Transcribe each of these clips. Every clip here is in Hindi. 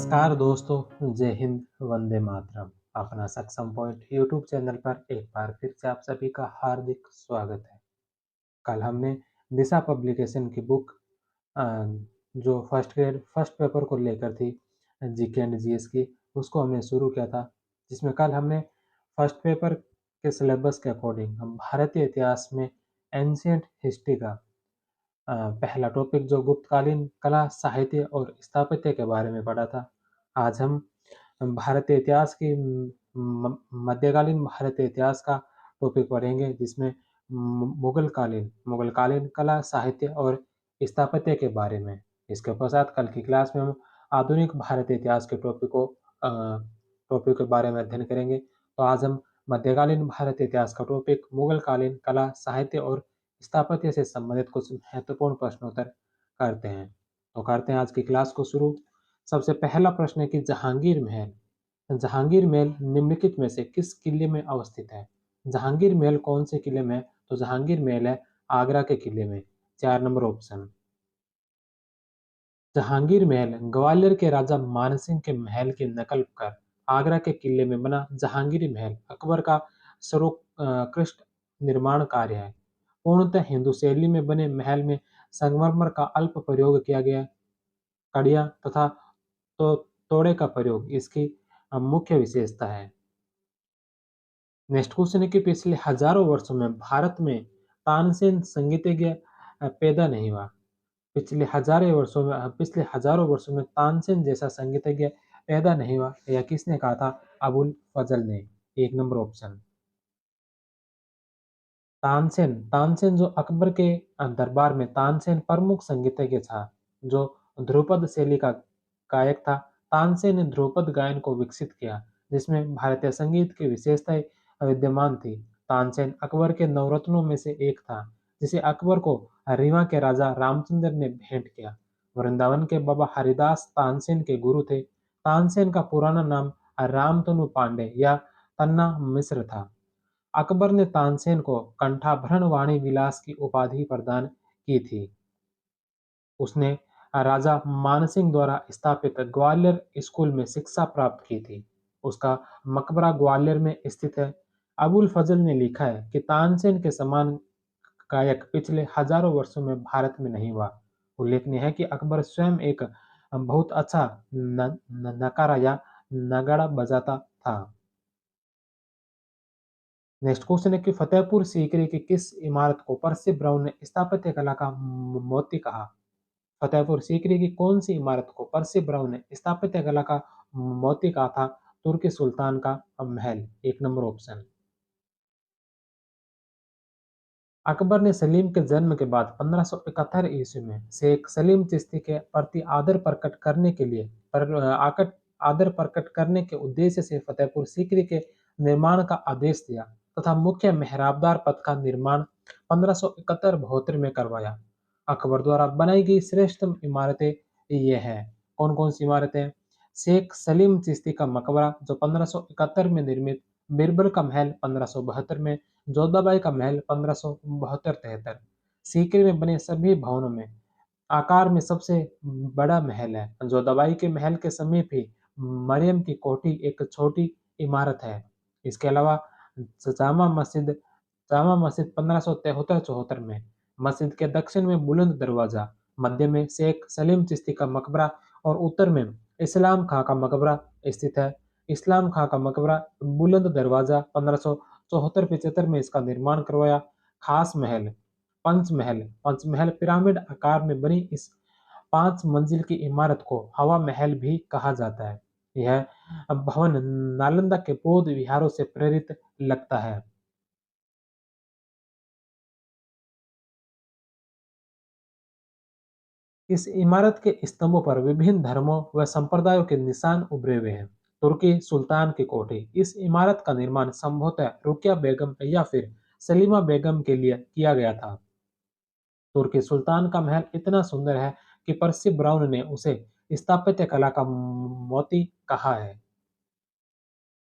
नमस्कार दोस्तों, जय हिंद, वंदे मातरम। अपना सक्षम पॉइंट यूट्यूब चैनल पर एक बार फिर से आप सभी का हार्दिक स्वागत है। कल हमने दिशा पब्लिकेशन की बुक अ, जो फर्स्ट ग्रेड फर्स्ट पेपर को लेकर थी, जीके एंड जीएस की, उसको हमने शुरू किया था। जिसमें कल हमने फर्स्ट पेपर के सिलेबस के अकॉर्डिंग हम भारतीय इतिहास में एंशिएंट हिस्ट्री का पहला टॉपिक जो गुप्तकालीन कला, साहित्य और स्थापत्य के बारे में पढ़ा था। आज हम भारतीय इतिहास की मध्यकालीन भारतीय इतिहास का टॉपिक पढ़ेंगे, जिसमें मुगलकालीन कला, साहित्य और स्थापत्य के बारे में। इसके पश्चात कल की क्लास में हम आधुनिक भारतीय इतिहास के टॉपिक के बारे में अध्ययन करेंगे। तो आज हम मध्यकालीन भारतीय इतिहास का टॉपिक मुगलकालीन कला, साहित्य और स्थापत्य से संबंधित कुछ महत्वपूर्ण प्रश्नोत्तर करते हैं। तो करते हैं आज की क्लास को शुरू। सबसे पहला प्रश्न है कि जहांगीर महल निम्नलिखित में से किस किले में अवस्थित है? जहांगीर महल कौन से किले में है? तो जहांगीर महल है आगरा के किले में। 4 नंबर ऑप्शन। जहांगीर महल ग्वालियर के राजा मानसिंह के महल की नकल कर आगरा के किले में बना जहांगीर महल अकबर का सर्वोत्कृष्ट निर्माण कार्य है। पूर्णतः हिंदू शैली में बने महल में संगमरमर का अल्प प्रयोग किया गया, कड़ियां तथा तो तोड़े का प्रयोग इसकी मुख्य विशेषता है। नेक्स्ट क्वेश्चन है कि पिछले हजारों वर्षों में भारत में तानसेन संगीतज्ञ पैदा नहीं हुआ। पिछले हजारों वर्षों में तानसेन जैसा संगीतज्ञ पैदा नहीं हुआ, यह किसने कहा था? अबुल फजल ने। 1 नंबर ऑप्शन। तानसेन तानसेन जो अकबर के दरबार में तानसेन प्रमुख संगीतज्ञ था, जो ध्रुपद शैली का गायक था। तानसेन ने ध्रुपद गायन को विकसित किया, जिसमें भारतीय संगीत की विशेषताएं विद्यमान थी। तानसेन अकबर के नवरत्नों में से एक था, जिसे अकबर को रीवा के राजा रामचंद्र ने भेंट किया। वृंदावन के बाबा हरिदास तानसेन के गुरु थे। तानसेन का पुराना नाम रामतनु पांडे या तन्ना मिश्र था। अकबर ने तानसेन को कंठाभरण वाणी विलास की उपाधि प्रदान की थी। उसने राजा मानसिंह द्वारा स्थापित ग्वालियर स्कूल में शिक्षा प्राप्त की थी। उसका मकबरा ग्वालियर में स्थित है। अबुल फजल ने लिखा है कि तानसेन के समान गायक पिछले हजारों वर्षों में भारत में नहीं हुआ। उल्लेखनीय है कि अकबर स्वयं एक बहुत अच्छा नकारा या नगाड़ा बजाता था। नेक्स्ट क्वेश्चन है कि फतेहपुर सीकरी की किस इमारत को परसी ब्राउन ने स्थापत्य कला का मोती कहा? फतेहपुर सीकरी की कौन सी इमारत को परसी ब्राउन ने स्थापत्य कला का मोती कहा था? तुर्की सुल्तान का महल। 1 नंबर ऑप्शन। अकबर ने सलीम के जन्म के बाद 1571 ईस्वी में शेख सलीम चिश्ती के प्रति आदर प्रकट करने के उद्देश्य से फतेहपुर सीकरी के निर्माण का आदेश दिया तथा मुख्य मेहराबदार पथ का निर्माण 1571-72 में करवाया। अकबर द्वारा बनाई गई श्रेष्ठतम इमारतें ये हैं। कौन कौन सी इमारतें? शेख सलीम चिश्ती का मकबरा जो 1571 में निर्मित, बिरबल का महल 1572 में, जोधाबाई का महल 1572-73। सीकरी में बने सभी भवनों में आकार में सबसे बड़ा महल है। जोधाबाई के महल के समीप ही मरियम की कोठी एक छोटी इमारत है। इसके अलावा जामा मस्जिद जामा मस्जिद 1573-74 में, मस्जिद के दक्षिण में बुलंद दरवाजा, मध्य में शेख सलीम चिश्ती का मकबरा और उत्तर में इस्लाम खां का मकबरा स्थित है। इस्लाम खां का मकबरा बुलंद दरवाजा 1574-75 में इसका निर्माण करवाया। खास महल पंचमहल पिरामिड आकार में बनी इस 5 मंजिल की इमारत को हवा महल भी कहा जाता है। यह भवन नालंदा के बौद्ध विहारों से प्रेरित लगता है। इस इमारत के स्तंभों पर विभिन्न धर्मों व संप्रदायों के निशान उभरे हुए हैं। तुर्की सुल्तान की कोठी। इस इमारत का निर्माण संभवतः रुकिया बेगम या फिर सलीमा बेगम के लिए किया गया था। तुर्की सुल्तान का महल इतना सुंदर है कि पर्सी ब्राउन ने उसे स्थापत्य कला का मोती कहा है।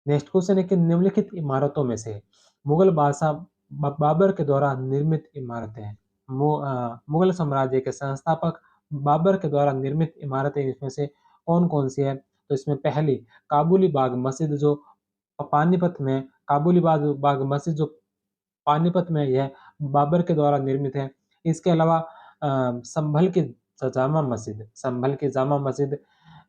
नेक्स्ट क्वेश्चन है कि निम्नलिखित इमारतों में से मुगल बादशाह बाबर के द्वारा निर्मित इमारतें हैं। मुगल साम्राज्य के संस्थापक बाबर के द्वारा निर्मित इमारतें इसमें से कौन कौन सी है? तो इसमें पहली काबुली बाग मस्जिद जो पानीपत में काबुली बाग बाग मस्जिद जो पानीपत में यह बाबर के द्वारा निर्मित है। इसके अलावा संभल की जामा मस्जिद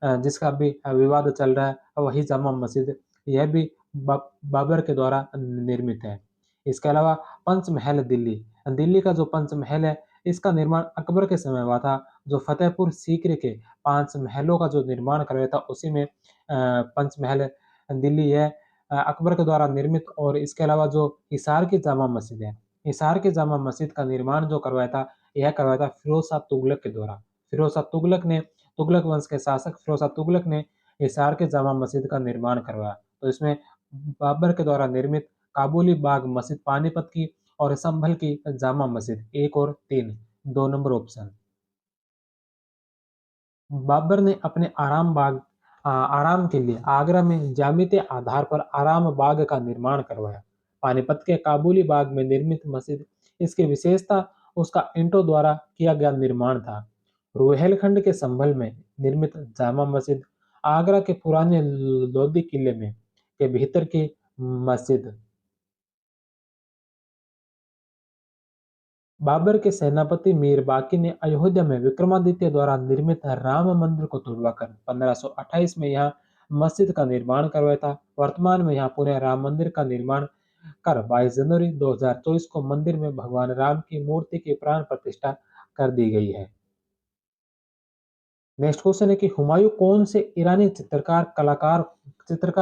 जिसका अभी विवाद चल रहा है, वही जामा मस्जिद, यह भी बाबर के द्वारा निर्मित है। इसके अलावा पंचमहल दिल्ली, दिल्ली का जो पंचमहल है, इसका निर्माण अकबर के समय हुआ था। जो फतेहपुर सीकरी के 5 महलों का जो निर्माण करवाया था, उसी में पंचमहल दिल्ली है अकबर के द्वारा निर्मित। और इसके अलावा जो हिसार की जामा मस्जिद है, हिसार की जामा मस्जिद का निर्माण जो करवाया था, यह करवाया था फिरोज शाह तुगलक के द्वारा। फिरोज शाह तुगलक ने तुगलक वंश के शासक फिरोज शाह तुगलक ने हिसार के जामा मस्जिद का निर्माण करवाया। तो इसमें बाबर के द्वारा निर्मित काबुली बाग मस्जिद पानीपत की और संभल की जामा मस्जिद 1 और 3, 2 नंबर ऑप्शन। बाबर ने अपने आराम के लिए आगरा में ज्यामितीय आधार पर आराम बाग का निर्माण करवाया। पानीपत के काबुली बाग में निर्मित मस्जिद, इसकी विशेषता उसका ईंटों द्वारा किया गया निर्माण था। रुहेलखंड के संभल में निर्मित जामा मस्जिद, आगरा के पुराने लोधी किले में के भीतर की मस्जिद। बाबर के सेनापति मीर बाकी ने अयोध्या में विक्रमादित्य द्वारा निर्मित राम मंदिर को तुड़वाकर 1528 में यहाँ मस्जिद का निर्माण करवाया था। वर्तमान में यहाँ पूरे राम मंदिर का निर्माण कर 22 जनवरी 2024 को मंदिर में भगवान राम की मूर्ति की प्राण प्रतिष्ठा कर दी गई है। नेक्स्ट क्वेश्चन है कि हुमायूं कौन से ईरानी चित्रकार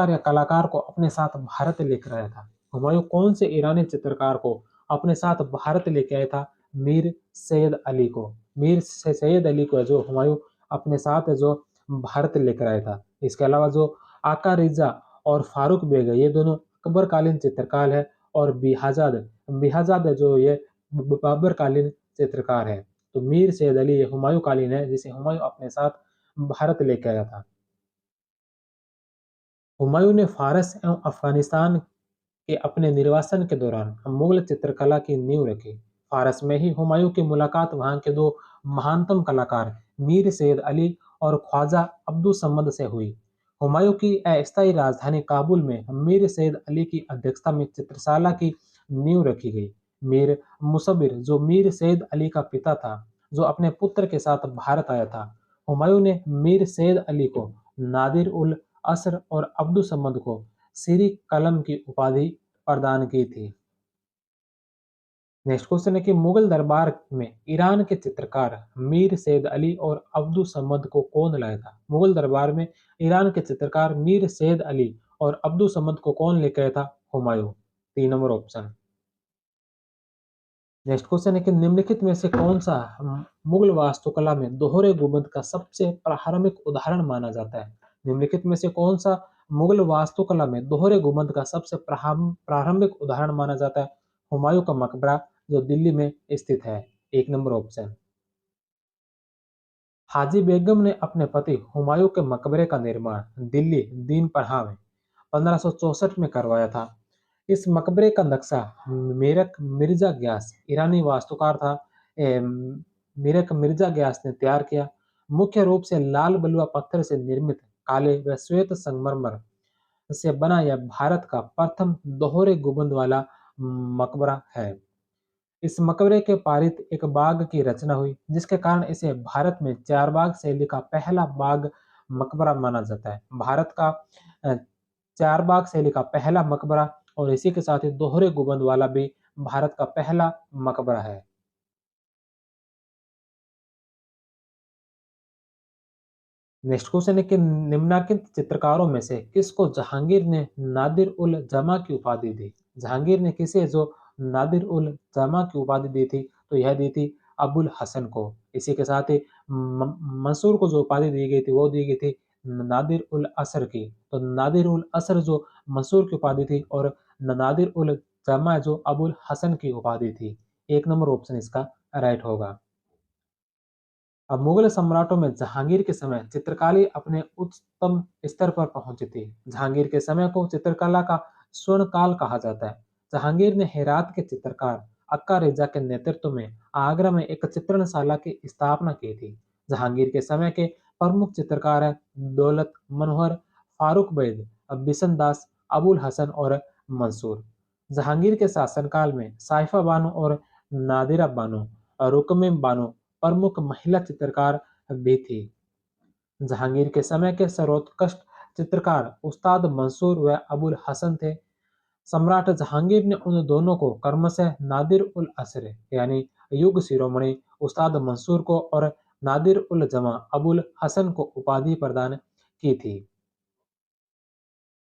या कलाकार को अपने साथ भारत लेकर आया था? हुमायूं कौन से ईरानी चित्रकार को अपने साथ भारत लेके आया था? मीर सैयद अली को। सैयद अली को जो हुमायूं अपने साथ जो भारत लेकर आया था। इसके अलावा जो आका रिजा और फारूक बेग है, ये दोनों अकबर कालीन चित्रकार है। और बिहाजाद है जो ये बाबर कालीन चित्रकार है। तो मीर सैयद अली ये हुमायूं कालीन है जिसे हुमायूं अपने साथ भारत लेके आया था। हुमायूं ने फारस एवं अफगानिस्तान के अपने निर्वासन के दौरान मुगल चित्रकला की नींव रखी। फारस में ही हुमायूं की मुलाकात वहां के दो महानतम कलाकार मीर सैयद अली और ख्वाजा अब्दुल समद से हुई। हुमायूं की अस्थायी राजधानी काबुल में मीर सैयद अली की अध्यक्षता में चित्रशाला की नींव रखी गई। मीर मुसबिर जो मीर सैयद अली का पिता था, जो अपने पुत्र के साथ भारत आया था। हुमायूं ने मीर सैयद अली को नादिर उल असर और अब्दुल समद को सीरी कलम की उपाधि प्रदान की थी। नेक्स्ट क्वेश्चन है कि मुगल दरबार में ईरान के चित्रकार मीर सैयद अली और अब्दुल समद को कौन लाया था? मुगल दरबार में ईरान के चित्रकार मीर सैयद अली और अब्दुल समद को कौन लेकर आया था? Humayun. 3 number option. Next question है कि निम्नलिखित में से कौन सा मुगल वास्तुकला में दोहरे गुंबद का सबसे प्रारंभिक उदाहरण माना जाता है? निम्नलिखित में से कौन सा मुगल वास्तुकला में दोहरे गुंबद का सबसे प्रारंभिक उदाहरण माना जाता है? हुमायूं का मकबरा जो दिल्ली में स्थित है। 1 नंबर ऑप्शन। हाजी बेगम ने अपने पति हुमायूं के मकबरे का निर्माण दिल्ली दीन पनाह में 1564 में करवाया था। इस मकबरे का नक्शा मेरक मिर्जा ग्यास ईरानी वास्तुकार था। मेरक मिर्जा ग्यास ने तैयार किया। मुख्य रूप से लाल बलुआ पत्थर से निर्मित काले व श्वेत संगमरमर से बना यह भारत का प्रथम दोहरे गुंबद वाला मकबरा है। इस मकबरे के पारित एक बाग की रचना हुई, जिसके कारण इसे भारत में चार बाग शैली का पहला बाग मकबरा माना जाता है। भारत का अ, चार बाग शैली का पहला मकबरा और इसी के साथ ही दोहरे गुंबद वाला भी भारत का पहला मकबरा है। नेक्स्ट क्वेश्चन है कि निम्नलिखित चित्रकारों में से किसको जहांगीर ने नादिर उल जमा की उपाधि दी? जहांगीर ने किसे जो नादिर उल जमा की उपाधि दी थी? तो यह दी थी अबुल हसन को। इसी के साथ ही मंसूर को जो उपाधि दी गई थी वो दी गई थी नादिर उल असर की। तो नादिर उल असर जो मंसूर की उपाधि थी और नादिर उल जमा जो अबुल हसन की उपाधि थी। 1 नंबर ऑप्शन इसका राइट होगा। अब मुगल सम्राटों में जहांगीर के समय चित्रकारी अपने उच्चतम स्तर पर पहुंची थी। जहांगीर के समय को चित्रकला का स्वर्ण काल कहा जाता है। जहांगीर ने हेरात के चित्रकार अक्का रेजा के नेतृत्व में आगरा में एक चित्रणशाला की स्थापना की थी। जहांगीर के समय के प्रमुख चित्रकार हैं दौलत मनोहर, फारूक बैद, बिशन दास, अबुल हसन और मंसूर। जहांगीर के शासनकाल में साइफा बानो और नादिरा बानो, रुकमे बानो प्रमुख महिला चित्रकार भी थी। जहांगीर के समय के सर्वोत्कृष्ट चित्रकार उस्ताद मंसूर व अबुल हसन थे। सम्राट जहांगीर ने उन दोनों को क्रमशः नादिर उल असर यानी युग शिरोमणि उस्ताद मंसूर को और नादिर उल जमा अबुल हसन को उपाधि प्रदान की थी।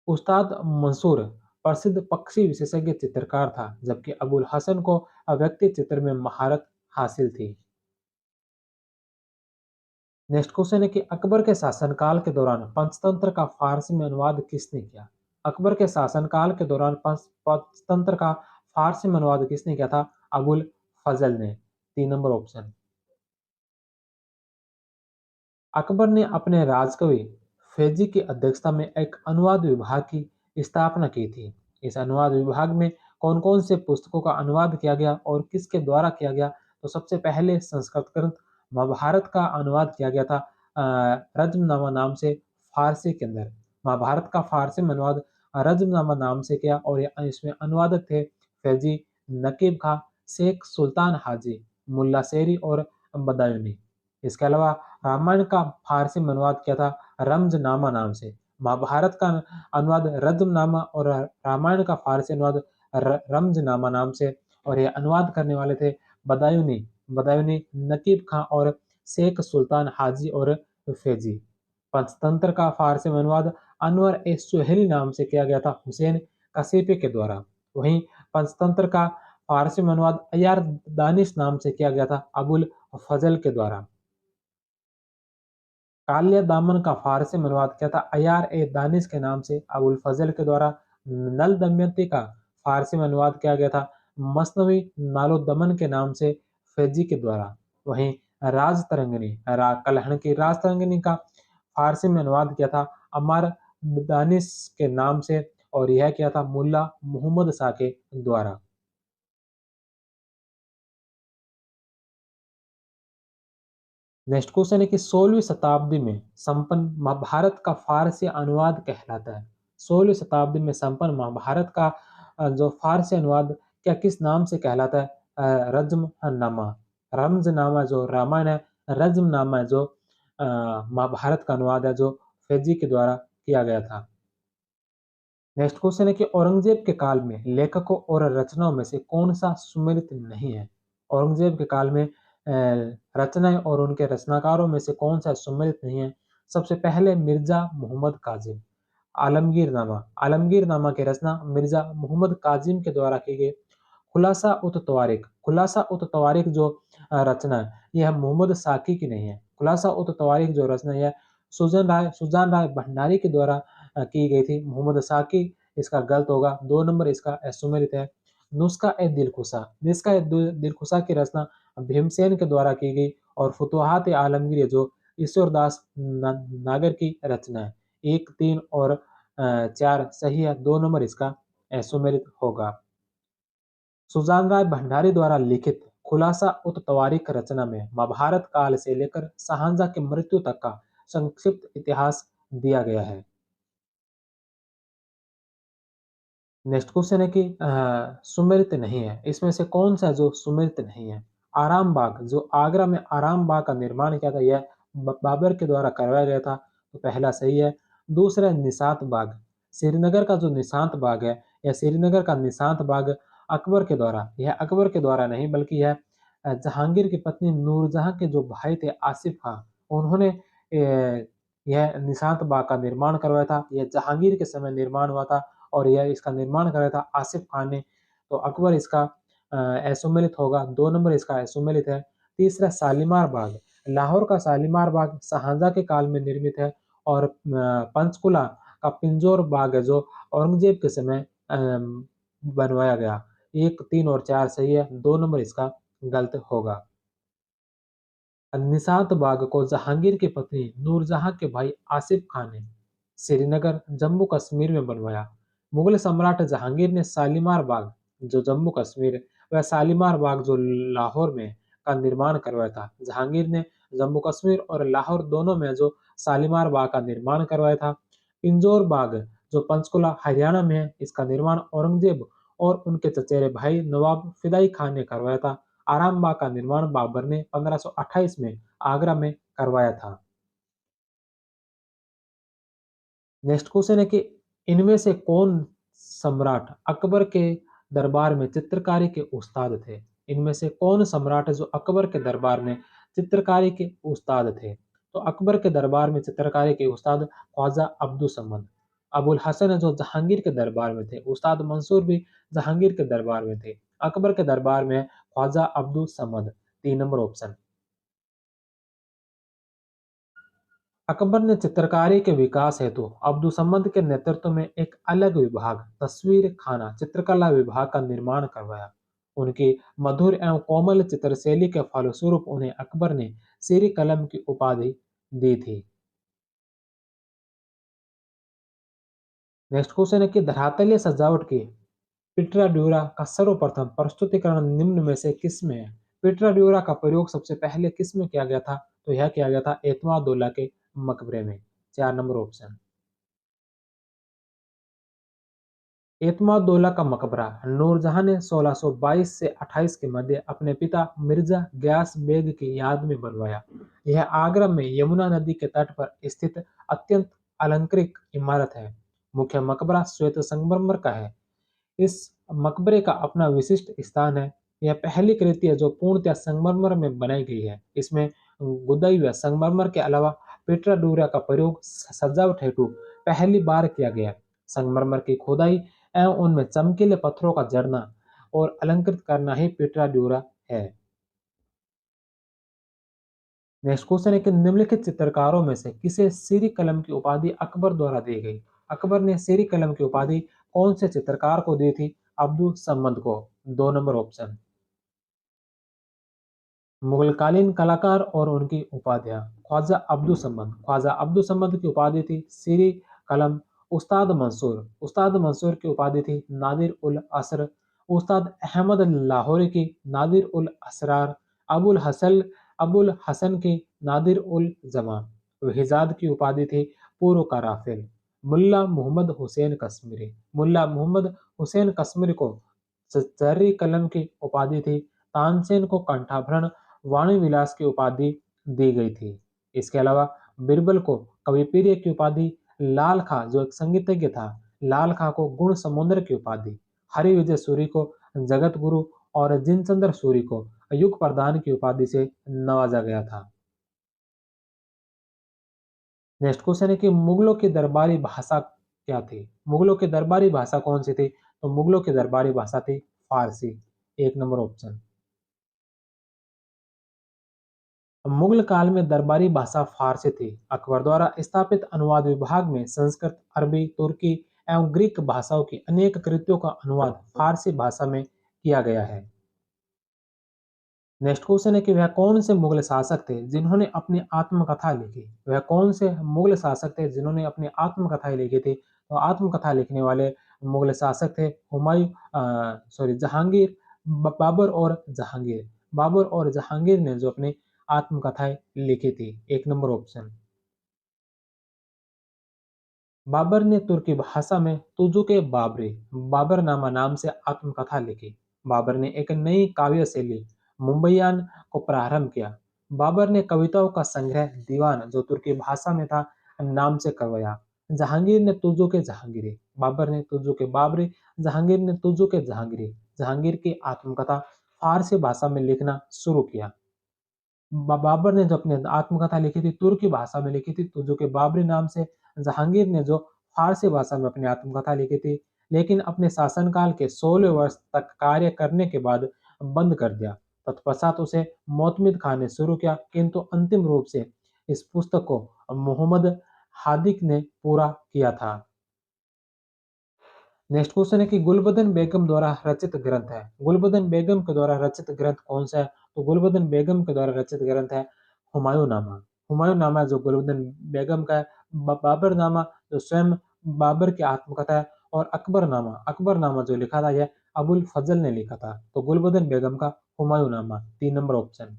उस्ताद मंसूर प्रसिद्ध पक्षी विशेषज्ञ चित्रकार था, जबकि अबुल हसन को व्यक्ति चित्र में महारत हासिल थी। नेक्स्ट क्वेश्चन है कि अकबर के शासनकाल के दौरान पंचतंत्र का फारसी में अनुवाद किसने किया? अकबर के शासनकाल के दौरान पंचतंत्र का फारसी में अनुवाद किसने किया था? अबुल फजल ने। 3 नंबर ऑप्शन। अकबर ने अपने राजकवि फैजी की अध्यक्षता में एक अनुवाद विभाग की स्थापना की थी। इस अनुवाद विभाग में कौन कौन से पुस्तकों का अनुवाद किया गया और किसके द्वारा किया गया? तो सबसे पहले संस्कृत ग्रंथ महाभारत का अनुवाद किया गया था रज्मनामा नाम से फारसी के अंदर। महाभारत का फारसी में अनुवाद रज्मनामा नाम से किया और इसमें अनुवादक थे फैजी, नकीब खां, शेख सुल्तान हाजी, मुल्ला शेरी और बदायूनी। इसके अलावा रामायण का फारसी में अनुवाद किया था रमजनामा नाम से। महाभारत का अनुवाद रद्मनामा और रामायण का फारसी अनुवाद रमजनामा नाम से और ये अनुवाद करने वाले थे बदायूनी बदायूनी नकीब खां और शेख सुल्तान हाजी और फैजी। पंचतंत्र का फारसी में अनुवाद अनवर ए सुहेली नाम से किया गया था हुसैन कसीपी के द्वारा। वहीं पंचतंत्र का फारसी में अनुवाद अयार दानिश नाम से किया गया था अबुल फजल के द्वारा। कालिया दामन का फारसी में अनुवाद किया था अयार ए दानिश के नाम से अबुल फजल के द्वारा। नल दमयंती का फारसी में अनुवाद किया गया था मसनवी नालो दमन के नाम से फैजी के द्वारा। वहीं राज तरंगिनी कलहण की राज तरंगिनी का फारसी में अनुवाद किया था अमार दानिश के नाम से और यह किया था मुल्ला मोहम्मद शाह के द्वारा। नेक्स्ट क्वेश्चन है कि 16वीं शताब्दी में संपन्न महाभारत का फारसी अनुवाद कहलाता है। 16वीं शताब्दी में संपन्न महाभारत का जो फारसी अनुवाद क्या किस नाम से कहलाता है? रज्मनामा। रमजनामा जो रामायण है, रज्मनामा जो महाभारत का अनुवाद है जो फैजी के द्वारा किया गया था। नेक्स्ट क्वेश्चन है कि औरंगजेब के काल में लेखकों और रचनाओं में से कौन सा सुमेलित नहीं है? औरंगजेब के काल में रचनाएं और उनके रचनाकारों में से कौन सा सुमेलित नहीं है? सबसे पहले मिर्जा मोहम्मद काजिम। आलमगीरनामा आलमगीरनामा की रचना मिर्जा मोहम्मद काजिम के द्वारा की गई। खुलासा उत तवारिक जो रचना है यह मोहम्मद साकी की नहीं है। खुलासा उत तवारिक जो रचना है सुजान राय भंडारी के द्वारा की गई थी। मोहम्मद साकी इसका गलत होगा। 2 नंबर इसका सुमेलित है। नुस्खा ए दिलखुशा की रचना भीमसेन के द्वारा की गई और फुतुहात आलमगीर जो ईश्वरदास नागर की रचना है। 1, 3 और 4 सही है। 2 नंबर इसका सुमेलित होगा। सुजान राय भंडारी द्वारा लिखित खुलासा उत तवारीख रचना में महाभारत काल से लेकर शाहजहां की मृत्यु तक का संक्षिप्त इतिहास दिया गया है। नेक्स्ट क्वेश्चन है कि सुमेलित नहीं है, इसमें से कौन सा जो सुमेलित नहीं है? आराम बाग जो आगरा में आराम बाग का निर्माण किया था यह बाबर के द्वारा करवाया गया था, तो पहला सही है। दूसरा निशात बाग, श्रीनगर का जो निशांत बाग है यह श्रीनगर का निशांत बाग अकबर के द्वारा, यह अकबर के द्वारा नहीं बल्कि यह जहांगीर की पत्नी नूरजहां के जो भाई थे आसिफ खां उन्होंने यह निशांत बाग का निर्माण करवाया था। यह जहांगीर के समय निर्माण हुआ था और यह इसका निर्माण कराया था आसिफ खान ने, तो अकबर इसका असुमेलित होगा। 2 नंबर इसका असुमेलित है। तीसरा शालीमार बाग, लाहौर का शालीमार बाग शाहजहां के काल में निर्मित है और पंचकुला का पिंजौर बाग है जो औरंगजेब के समय बनवाया गया। 1, 3 और 4 सही है। 2 नंबर इसका गलत होगा। निशात बाग को जहांगीर की पत्नी नूरजहां के भाई आसिफ खान ने श्रीनगर जम्मू कश्मीर में बनवाया। मुगल सम्राट जहांगीर ने शालीमार बाग जो जम्मू कश्मीर है वह शालीमार बाग जो लाहौर में का निर्माण करवाया था। जहांगीर ने जम्मू कश्मीर और लाहौर दोनों में जो शालीमार बाग का निर्माण करवाया था। पिंजौर बाग जो पंचकुला हरियाणा में है, इसका निर्माण औरंगजेब और उनके चचेरे भाई नवाब फिदाई खान ने करवाया था। आराम बाग का निर्माण बाबर ने 1528 में आगरा में करवाया था। नेक्स्ट क्वेश्चन है कि इनमें से कौन सम्राट अकबर के दरबार में चित्रकारी के उस्ताद थे? इनमें से कौन सम्राट है जो अकबर के दरबार में चित्रकारी के उस्ताद थे? तो अकबर के दरबार में चित्रकारी के उस्ताद ख्वाजा अब्दुल समद। अबुल हसन है जो जहांगीर के दरबार में थे। उस्ताद मंसूर भी जहांगीर के दरबार में थे। अकबर के दरबार में ख्वाजा अब्दुल समद। 3 number option. अकबर ने चित्रकारी के विकास हेतु अब्दुसम्मद के नेतृत्व में एक अलग विभाग तस्वीर खाना चित्रकला विभाग का निर्माण करवाया। उनकी मधुर एवं कोमल चित्रशैली के फलस्वरूप उन्हें अकबर ने सीरी कलम की उपाधि दी थी। नेक्स्ट क्वेश्चन है कि धरातलीय सजावट की पिट्राड्यूरा का सर्वप्रथम प्रस्तुतिकरण निम्न में से किसमें है? पिट्राड्यूरा का प्रयोग सबसे पहले किस में किया गया था? तो यह किया गया था एतमादुल्ला के मकबरे में। 4 नंबर ऑप्शन। एतमादुल्ला का मकबरा नूरजहां ने 1622 से 28 के मध्य अपने पिता मिर्जा गयास बेग की याद में बनवाया। यह आगरा में यमुना नदी के तट पर स्थित अत्यंत अलंकृत इमारत है। मुख्य मकबरा श्वेत संगमरमर का है। इस मकबरे का अपना विशिष्ट स्थान है। यह पहली कृति है जो पूर्णतः संगमरमर में बनाई गई है। इसमें गुदाई हुए संगमरमर के अलावा पिट्राडूरा का प्रयोग सजावट हेतु पहली बार किया गया। संगमरमर की खोदाई एवं उनमें चमकीले पत्थरों का जड़ना और अलंकृत करना ही पिट्राड्यूरा है। नेक्स्ट क्वेश्चन है कि निम्नलिखित चित्रकारों में से किसे सीरी कलम की उपाधि अकबर द्वारा दी गई? अकबर ने सीरी कलम की उपाधि कौन से चित्रकार को दी थी? अब्दुल समद को। 2 नंबर ऑप्शन। मुगलकालीन कलाकार और उनकी उपाधियां। ख्वाजा अब्दुल समद की उपाधि थी सीरी कलम। उस्ताद मंसूर की उपाधि थी नादिर उल असर। उस्ताद अहमद लाहौरी की नादिर उल असरार। अबुल हसन अबुल हसन की नादिर उल जमा। हिजाज की उपाधि थी पूर्व का राफेल। मुल्ला मोहम्मद हुसैन कश्मीरी को जर्री कलम की उपाधि थी। तानसेन को कंठाभरण वाणी विलास की उपाधि दी गई थी। इसके अलावा बिरबल को कविप्रिय की उपाधि, लाल खां जो एक संगीतज्ञ था, लाल खां को गुण समुद्र की उपाधि, हरि विजय सूरी को जगत गुरु और जिनचंद्र सूरी को युग प्रदान की उपाधि से नवाजा गया था। नेक्स्ट क्वेश्चन है कि मुगलों की दरबारी भाषा क्या थी? मुगलों की दरबारी भाषा कौन सी थी? तो मुगलों की दरबारी भाषा थी फारसी। 1 नंबर ऑप्शन। मुगल काल में दरबारी भाषा फारसी थी। अकबर द्वारा स्थापित अनुवाद विभाग में संस्कृत, अरबी, तुर्की एवं ग्रीक भाषाओं की अनेक कृतियों का अनुवाद फारसी भाषा में किया गया है। नेक्स्ट क्वेश्चन है कि वह कौन से मुगल शासक थे जिन्होंने अपनी आत्मकथा लिखी? वह कौन से मुगल शासक थे जिन्होंने अपनी आत्मकथाएं लिखी थी? तो आत्मकथा लिखने वाले मुगल शासक थे जहांगीर, बाबर और जहांगीर ने जो अपनी आत्मकथाएं लिखी थी। 1 नंबर ऑप्शन। बाबर ने तुर्की भाषा में तुजुके बाबरी बाबरनामा नाम से आत्मकथा लिखी। बाबर ने एक नई काव्य शैली मुंबईयान को प्रारंभ किया। बाबर ने कविताओं का संग्रह दीवान जो तुर्की भाषा में था नाम से करवाया। जहांगीर ने तुजुके जहांगीरी, बाबर ने तुजुके बाबरी, जहांगीर ने तुजुके जहांगीरी। जहांगीर की आत्मकथा फारसी भाषा में लिखना शुरू किया। बाबर ने जो अपनी आत्मकथा लिखी थी तुर्की भाषा में लिखी थी तुजुके बाबरी नाम से। जहांगीर ने जो फारसी भाषा में अपनी आत्मकथा लिखी थी, लेकिन अपने शासनकाल के 16 वर्ष तक कार्य करने के बाद बंद कर दिया। तत्पश्चात उसे मोतमिद खान ने शुरू किया, किंतु अंतिम रूप से इस पुस्तक को मोहम्मद हादिक ने पूरा किया था। नेक्स्ट क्वेश्चन है कि गुलबदन बेगम द्वारा रचित ग्रंथ है। गुलबदन बेगम के द्वारा रचित ग्रंथ कौन सा है? तो गुलबदन बेगम के द्वारा रचित ग्रंथ है हुमायूं नामा। हुमायूं नामा जो गुलबदन बेगम का है। बाबर नामा जो स्वयं बाबर की आत्मकथा है। और अकबर नामा जो लिखा था यह अबुल फजल ने लिखा था। तो गुलबदन बेगम का हुमायूं नामा। 3 नंबर ऑप्शन।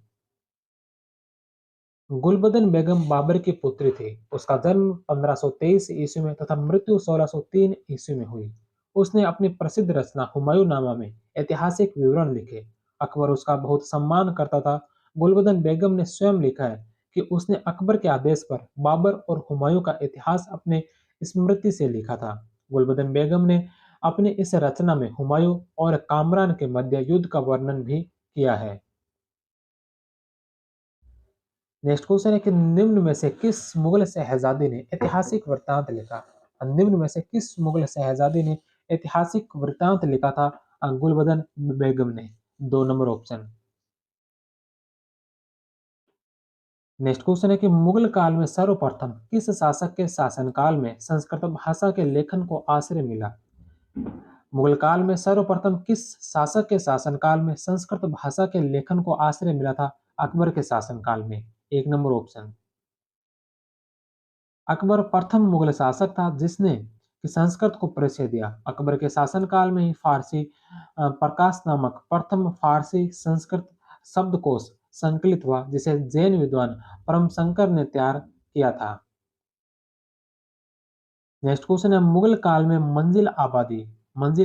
गुलबदन बेगम बाबर की पुत्री थी। उसका जन्म 1523 ईस्वी में तथा मृत्यु 1603 ईस्वी में हुई। उसने अपनी प्रसिद्ध रचना हुमायूंनामा में ऐतिहासिक विवरण लिखे। अकबर उसका बहुत सम्मान करता था। गुलबदन बेगम ने स्वयं लिखा है कि उसने अकबर के आदेश पर बाबर और हुमायूं का इतिहास अपने स्मृति से लिखा था। गुलबदन बेगम ने अपनी इस रचना में हुमायूं और कामरान के मध्य युद्ध का वर्णन भी किया है। नेक्स्ट क्वेश्चन है कि निम्न में से किस मुगल शहजादी ने ऐतिहासिक वृत्तांत लिखा। निम्न में से किस मुगल शहजादी ने ऐतिहासिक वृत्तांत लिखा था। गुलबदन बेगम ने। 2 नंबर ऑप्शन। नेक्स्ट क्वेश्चन है कि मुगल काल में सर्वप्रथम किस शासक के शासनकाल में संस्कृत भाषा के लेखन को आश्रय मिला। मुगल काल में सर्वप्रथम किस शासक के शासनकाल में संस्कृत भाषा के लेखन को आश्रय मिला था। अकबर के शासनकाल में। 1 नंबर ऑप्शन। अकबर प्रथम मुगल शासक था जिसने कि संस्कृत को परिचय दिया। अकबर के शासनकाल में ही फारसी प्रकाश नामक प्रथम फारसी संस्कृत शब्दकोश संकलित हुआ जिसे जैन विद्वान परमशंकर ने तैयार किया था। नेक्स्ट क्वेश्चन है मुगल काल में मंजिल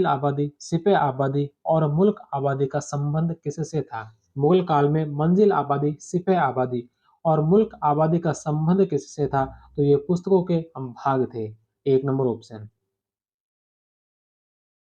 आबादी सिपह आबादी और मुल्क आबादी का संबंध किससे था। मुगल काल में मंजिल आबादी सिपह आबादी और मुल्क आबादी का संबंध किससे था। तो ये पुस्तकों के भाग थे। 1 नंबर ऑप्शन।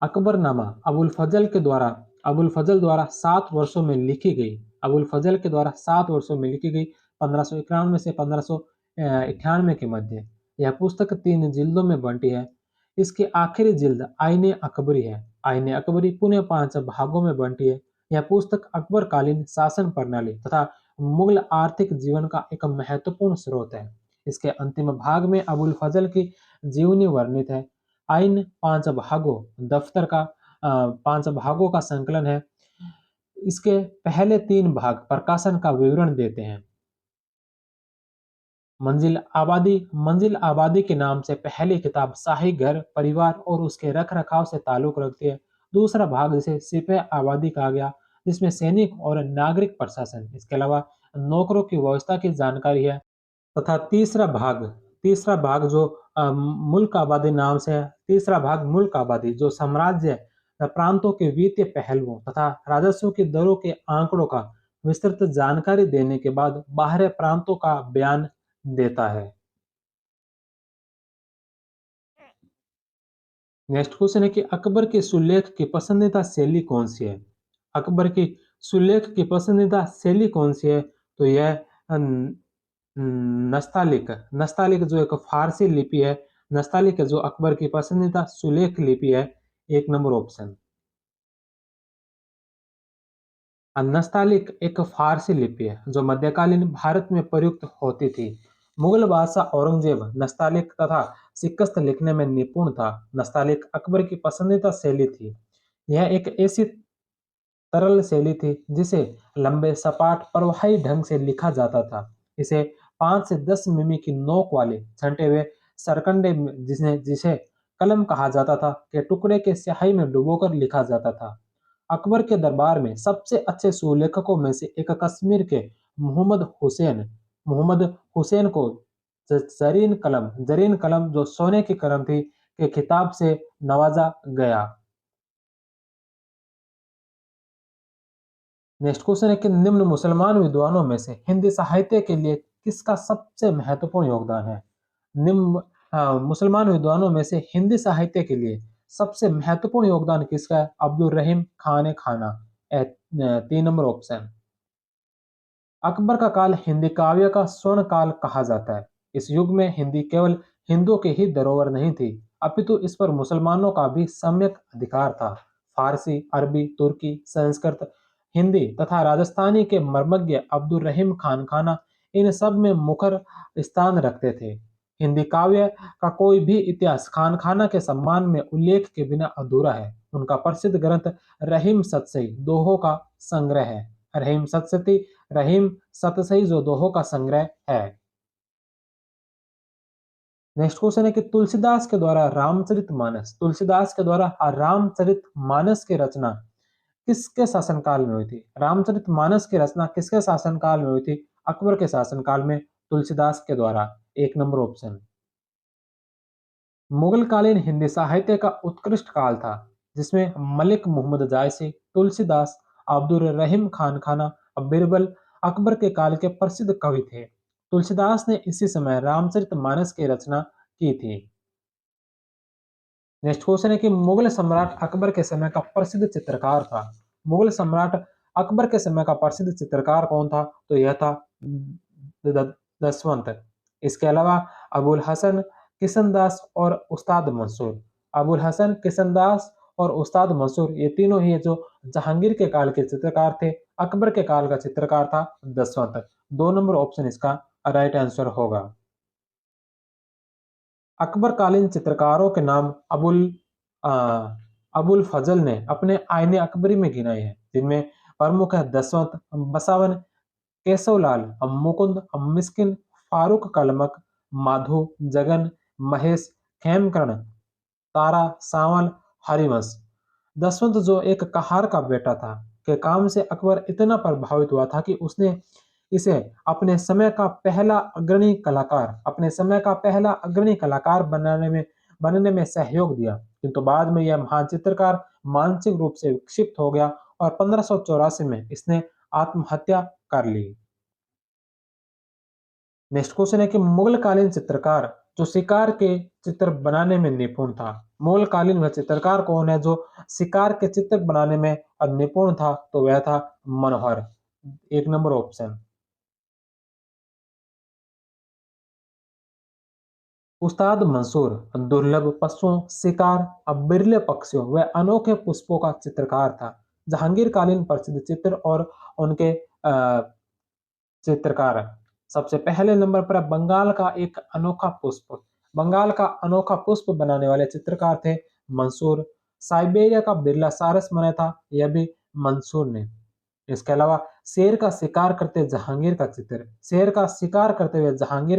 अकबरनामा अबुल फजल द्वारा 7 वर्षों में लिखी गई। अबुल फजल के द्वारा 7 वर्षों में लिखी गई 1591 से 1598 के मध्य। यह पुस्तक 3 जिल्दों में बंटी है। इसकी आखिरी जिल्द आईने अकबरी है। आईने अकबरी पुनः 5 भागों में बंटी है। यह पुस्तक अकबरकालीन शासन प्रणाली तथा मुगल आर्थिक जीवन का एक महत्वपूर्ण स्रोत है। इसके अंतिम भाग में अबुल फजल की जीवनी वर्णित है। आइन 5 भागों दफ्तर का 5 भागों का संकलन है। इसके पहले 3 भाग प्रकाशन का विवरण देते हैं। मंजिल आबादी के नाम से पहली किताब शाही घर परिवार और उसके रख रखाव से ताल्लुक रखती है। दूसरा भाग जिसे सिपह आबादी कहा गया जिसमें सैनिक और नागरिक प्रशासन इसके अलावा नौकरों की व्यवस्था की जानकारी है। तथा तीसरा भाग जो मुल्क आबादी नाम से है। तीसरा भाग मुल्क आबादी जो साम्राज्य प्रांतों के वित्तीय पहलुओं तथा राजस्व की दरों के आंकड़ों का विस्तृत जानकारी देने के बाद बाहरी प्रांतों का बयान देता है। नेक्स्ट क्वेश्चन है कि अकबर के सुलेख की पसंदीदा शैली कौन सी है। अकबर की सुलेख की पसंदीदा शैली कौन सी है। तो यह नस्तालिक नस्तालिक जो एक फारसी लिपि है। नस्तालिक जो अकबर की पसंदीदा सुलेख लिपि है। 1 नंबर ऑप्शन। नस्तालिक एक फारसी लिपि है जो मध्यकालीन भारत में प्रयुक्त होती थी। मुगल बादशाह औरंगजेब नस्तालिक तथा शिकस्त लिखने में निपुण था। नस्तालिक अकबर की पसंदीदा शैली थी। यह एक ऐसी तरल शैली थी जिसे लंबे सपाट प्रवाही ढंग से लिखा जाता था। इसे 5 से 10 मिमी की नोक वाले छंटे हुए सरकंडे जिसे जिसे कलम कहा जाता था के टुकड़े के स्याही में डुबोकर लिखा जाता था। अकबर के दरबार में सबसे अच्छे सुलेखकों में से एक कश्मीर के मोहम्मद हुसैन को जरीन कलम जो सोने की कलम थी के खिताब से नवाजा गया। नेक्स्ट क्वेश्चन है कि निम्न मुसलमान विद्वानों में से हिंदी साहित्य के लिए किसका सबसे महत्वपूर्ण योगदान है। निम्न मुसलमान विद्वानों में से हिंदी साहित्य के लिए सबसे महत्वपूर्ण योगदान किसका है। अब्दुल रहीम खान खाना। 3 नंबर ऑप्शन। अकबर का काल हिंदी काव्य का स्वर्ण काल कहा जाता है। इस युग में हिंदी केवल हिंदुओं की ही धरोहर नहीं थी अपितु इस पर मुसलमानों का भी सम्यक अधिकार था। फारसी अरबी तुर्की संस्कृत हिंदी तथा राजस्थानी के मर्मज्ञ अब्दुल रहीम खान खाना इन सब में मुखर स्थान रखते थे। हिंदी काव्य का कोई भी इतिहास खान खाना के सम्मान में उल्लेख के बिना अधूरा है। उनका प्रसिद्ध ग्रंथ रहीम सतसई दोहों का संग्रह है। रहीम सतसई जो दोहों का संग्रह है। नेक्स्ट क्वेश्चन है कि तुलसीदास के द्वारा रामचरितमानस की रचना किसके शासनकाल में हुई थी। रामचरितमानस की रचना किसके शासनकाल में हुई थी। अकबर के शासनकाल में तुलसीदास के द्वारा। एक नंबर ऑप्शन। मुगलकालीन हिंदी साहित्य का उत्कृष्ट काल था, जिसमें मलिक मुहम्मद जायसी, तुलसीदास, अब्दुल रहीम खान खाना और बिरबल अकबर के काल के प्रसिद्ध कवि थे। तुलसीदास ने इसी समय रामचरितमानस की रचना की थी। नेक्स्ट क्वेश्चन है कि मुगल सम्राट अकबर के समय का प्रसिद्ध चित्रकार था। मुगल सम्राट अकबर के समय का प्रसिद्ध चित्रकार कौन था? तो यह था दसवंत। इसके अलावा अबुल हसन, किशनदास और उस्ताद मंसूर। अबुल हसन, किशनदास और उस्ताद मंसूर, ये तीनों ही जो जहांगीर के काल के चित्रकार थे। अकबर के काल का चित्रकार था दसवंत। 2 नंबर ऑप्शन इसका राइट आंसर होगा। अकबरकालीन चित्रकारों के नाम अ, अबुल फजल ने अपने आईने अकबरी में गिनाए हैं, जिनमें प्रमुख है दसवंत, बसावन, केशवलाल, मुकुंद, मिस्किन, फारूक कलमक, माधु, जगन, महेश, खेमकर्ण, तारा, सांवल, हरिवंश। दसवंत जो एक कहार का बेटा था, के काम से अकबर इतना प्रभावित हुआ था कि उसने इसे अपने समय का पहला अग्रणी कलाकार बनने में सहयोग दिया। किंतु बाद में यह महान चित्रकार मानसिक रूप से विक्षिप्त हो गया और 1584 में इसने आत्महत्या कर ली। नेक्स्ट क्वेश्चन है कि मुगलकालीन चित्रकार जो शिकार के चित्र बनाने में निपुण था। मुगलकालीन वह चित्रकार कौन है जो शिकार के चित्र बनाने में निपुण था? तो वह था मनोहर। 1 नंबर ऑप्शन। उस्ताद मंसूर दुर्लभ पशुओं, शिकार, बिरले पक्षियों व अनोखे पुष्पों का चित्रकार था। जहांगीर कालीन प्रसिद्ध चित्र और उनके चित्रकार। सबसे पहले नंबर पर बंगाल का एक अनोखा पुष्प। बंगाल का अनोखा पुष्प बनाने वाले चित्रकार थे मंसूर। साइबेरिया का बिरला सारस बनाया था, यह भी मंसूर ने। इसके अलावा शेर का शिकार करते हुए जहांगीर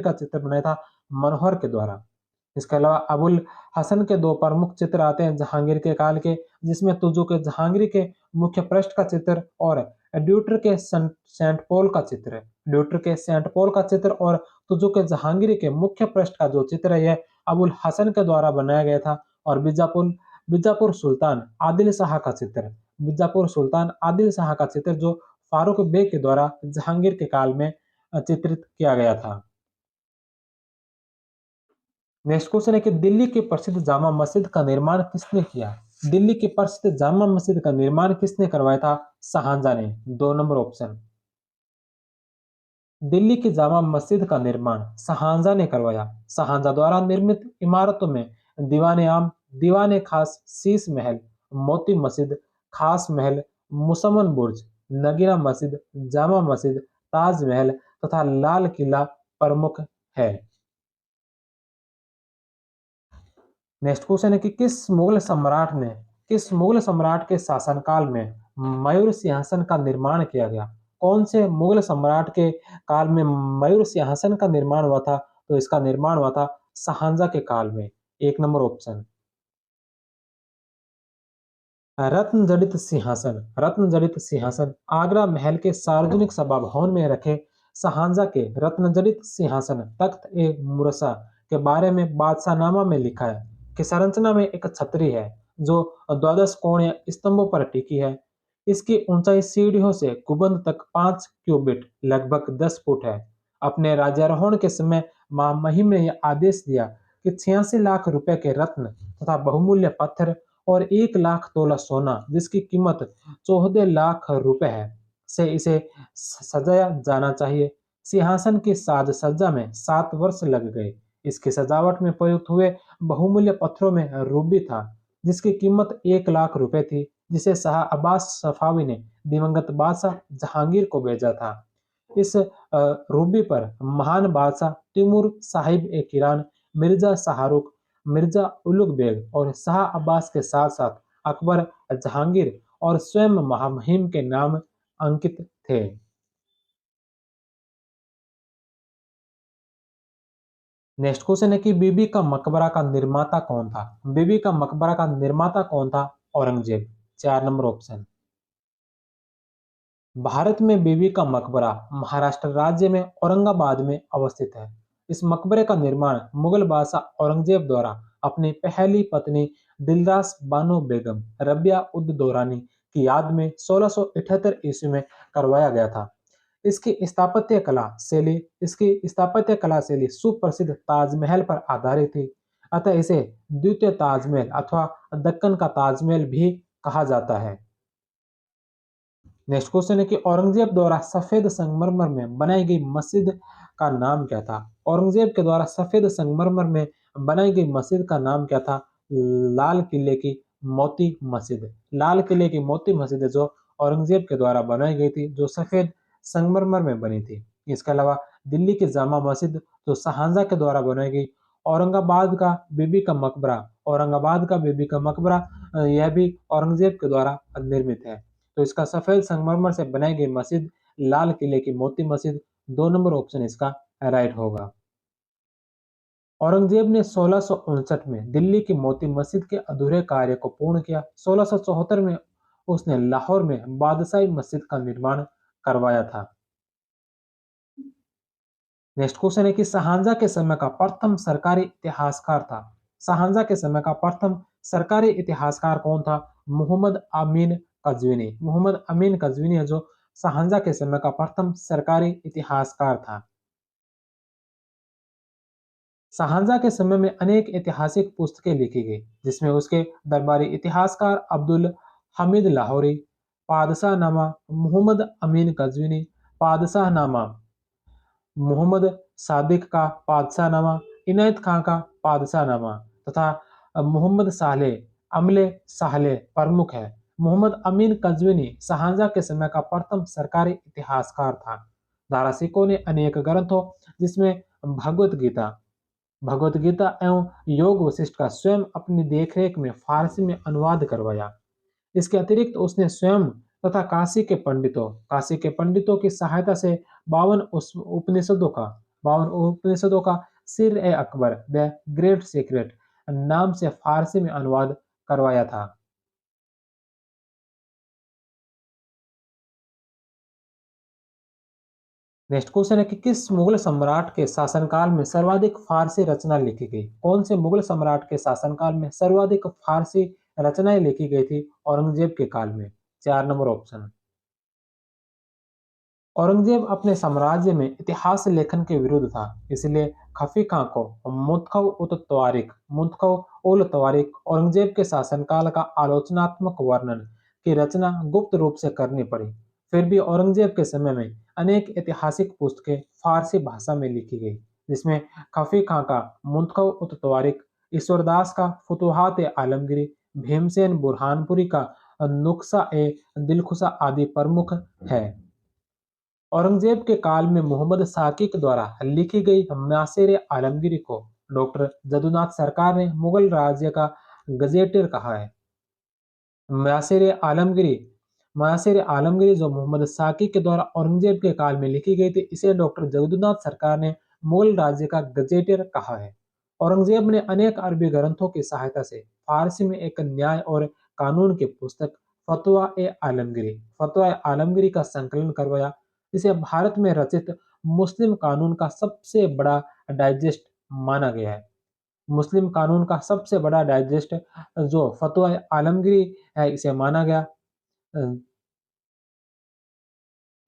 का चित्र बनाया था मनोहर के द्वारा। इसके अलावा अबुल हसन के दो प्रमुख चित्र आते हैं जहांगीर के काल के, जिसमें तुजो के जहांगीर के मुख्य पृष्ठ का चित्र और ड्यूटर के सेंट पॉल का चित्र। ड्यूटर के सेंट पॉल का चित्र और तुजो के जहांगीर के मुख्य पृष्ठ का जो चित्र है यह अबुल हसन के द्वारा बनाया गया था। और बीजापुर सुल्तान आदिल शाह का चित्र, जो फारूक बे के द्वारा जहांगीर के काल में चित्रित किया गया था। नेक्स्ट क्वेश्चन है कि दिल्ली की प्रसिद्ध जामा मस्जिद का निर्माण किसने किया? दिल्ली की प्रसिद्ध जामा मस्जिद का निर्माण किसने करवाया था? शाहजहां ने। 2 नंबर ऑप्शन। दिल्ली की जामा मस्जिद का निर्माण शाहजहां ने करवाया। शाहजहां द्वारा निर्मित इमारतों में दीवाने आम, दीवाने खास, शीश महल, मोती मस्जिद, खास महल, मुसम्मन बुर्ज, नगीना मस्जिद, जामा मस्जिद, ताजमहल तथा लाल किला प्रमुख है। नेक्स्ट क्वेश्चन है कि किस मुगल सम्राट के शासनकाल में मयूर सिंहासन का निर्माण किया गया? कौन से मुगल सम्राट के काल में मयूर सिंहासन का निर्माण हुआ था? तो इसका निर्माण हुआ था शाहजहां के काल में। 1 नंबर ऑप्शन। रत्न जड़ित सिंहासन आगरा महल के सार्वजनिक सभा भवन में रखे शाहजहां के रत्न जड़ित सिंहासन तख्त ए मुरसा के बारे में बादशाहनामा में लिखा है कि संरचना में एक छतरी है जो 12 कोणीय स्तंभों पर टिकी है। इसकी ऊंचाई सीढ़ियों से गुंबद तक 5 क्यूबिट लगभग 10 फुट है। अपने राज्यारोहण के समय महामहिम ने यह आदेश दिया कि 86 लाख रुपए के रत्न तथा बहुमूल्य पत्थर और 1 लाख तोला सोना, जिसकी कीमत 14 लाख रुपए है, से इसे सजाया जाना चाहिए। सिंहासन की साज सज्जा में 7 वर्ष लग गए। इसकी सजावट में प्रयुक्त हुए बहुमूल्य पत्थरों में रूबी था, जिसकी कीमत 1 लाख रुपए थी, जिसे शाह अब्बास सफावी ने दिवंगत बादशाह जहांगीर को भेजा था। इस रूबी पर महान बादशाह तिमूर साहिब ए किरान, मिर्जा शाहरुख, मिर्जा उलुग बेग और शाह अब्बास के साथ साथ अकबर, जहांगीर और स्वयं महामहिम के नाम अंकित थे। नेक्स्ट क्वेश्चन है कि बीबी का मकबरा का निर्माता कौन था? बीबी का मकबरा का निर्माता कौन था? औरंगजेब। 4 number option. भारत में बीबी का मकबरा महाराष्ट्र राज्य में औरंगाबाद में अवस्थित है। इस मकबरे का निर्माण मुगल बादशाह औरंगजेब द्वारा अपनी पहली पत्नी दिलरास बानो बेगम रबिया उद दौरानी की याद में 1678 ईस्वी में करवाया गया था। इसकी स्थापत्य कला शैली सुप्रसिद्ध ताजमहल पर आधारित थी। अतः इसे द्वितीय ताजमहल अथवा दक्कन का ताजमहल भी कहा जाता है। नेक्स्ट क्वेश्चन है कि औरंगजेब द्वारा सफेद संगमरमर में बनाई गई मस्जिद का नाम क्या था? औरंगजेब के द्वारा सफेद संगमरमर में बनाई गई मस्जिद का नाम क्या था? लाल किले की मोती मस्जिद। लाल किले की मोती मस्जिद है जो औरंगजेब के द्वारा बनाई गई थी, जो सफेद संगमरमर में बनी थी। इसके अलावा दिल्ली की जामा मस्जिद जो शाहजहां के द्वारा बनाई गई। औरंगाबाद का बीबी का मकबरा औरंगाबाद का बीबी का मकबरा यह भी औरंगजेब के द्वारा निर्मित है। तो इसका सफेद संगमरमर से बनाई गई मस्जिद लाल किले की मोती मस्जिद, 2 नंबर ऑप्शन इसका राइट होगा। औरंगजेब ने 1659 में दिल्ली की मोती मस्जिद के अधूरे कार्य को पूर्ण किया। 1674 में उसने लाहौर में बादशाही मस्जिद का निर्माण करवाया था। नेक्स्ट क्वेश्चन है कि शाहजहां के समय का प्रथम सरकारी इतिहासकार था। शाहजहां के समय का प्रथम सरकारी इतिहासकार कौन था? मोहम्मद अमीन कज़विनी। मोहम्मद अमीन कज़विनी है जो शाहजहां के समय का प्रथम सरकारी इतिहासकार था। शाहजहां के समय में अनेक ऐतिहासिक पुस्तकें लिखी गई, जिसमें उसके दरबारी इतिहासकार अब्दुल हमीद लाहौरी, पादशाहनामा मोहम्मद अमीन कज़विनी, पादशाहनामा मोहम्मद सादिक का पादशाहनामा, इनायत खां का पादशाहनामा तथा मोहम्मद सालेह अमले सालेह प्रमुख है। मोहम्मद अमीन कज़विनी शाहजहां के समय का प्रथम सरकारी इतिहासकार था। दारासिकों ने अनेक ग्रंथों जिसमें भगवत गीता भगवत गीता एवं योग वशिष्ठ का स्वयं अपनी देखरेख में फारसी में अनुवाद करवाया। इसके अतिरिक्त उसने स्वयं तथा काशी के पंडितों की सहायता से 52 उपनिषदों का सिर ए अकबर द ग्रेट सीक्रेट नाम से फारसी में अनुवाद करवाया था। नेक्स्ट क्वेश्चन है कि किस मुगल सम्राट के शासनकाल में सर्वाधिक फारसी रचना लिखी गई? कौन से मुगल सम्राट के शासनकाल में सर्वाधिक फारसी रचनाएं लिखी गई थी औरंगजेब के काल में? 4 नंबर ऑप्शन। औरंगजेब अपने साम्राज्य में इतिहास लेखन के विरुद्ध था, इसलिए खफी खां को मुतखव-उल-तवारीख औरंगजेब के शासनकाल का आलोचनात्मक वर्णन की रचना गुप्त रूप से करनी पड़ी। फिर भी औरंगजेब के समय में अनेक ऐतिहासिक पुस्तकें फारसी भाषा में लिखी गई, जिसमें खफी खां का मुतखव-उत-तवारीख, ईश्वरदास का फुतुहात-ए-आलमगीरी, भीमसेन बुरहानपुरी का नुस्खा-ए-दिलखुशा आदि प्रमुख है। औरंगजेब के काल में मोहम्मद साकी के द्वारा लिखी गई नासिर-ए-आलमगीरी को डॉक्टर जदुनाथ सरकार ने मुगल राज्य का गजेटियर कहा है। नासिर-ए-आलमगीरी नासिर-ए-आलमगीरी जो मोहम्मद साकी के द्वारा औरंगजेब के काल में लिखी गई थी, इसे डॉक्टर जदुनाथ सरकार ने मुगल राज्य का गजेटियर कहा है। औरंगजेब ने अनेक अरबी ग्रंथों की सहायता से फारसी में एक न्याय और कानून की पुस्तक फतवा-ए-आलमगीरी का संकलन करवाया। इसे भारत में रचित मुस्लिम कानून का सबसे बड़ा डाइजेस्ट माना गया है। मुस्लिम कानून का सबसे बड़ा डाइजेस्ट जो फतवा आलमगीरी है, इसे माना गया।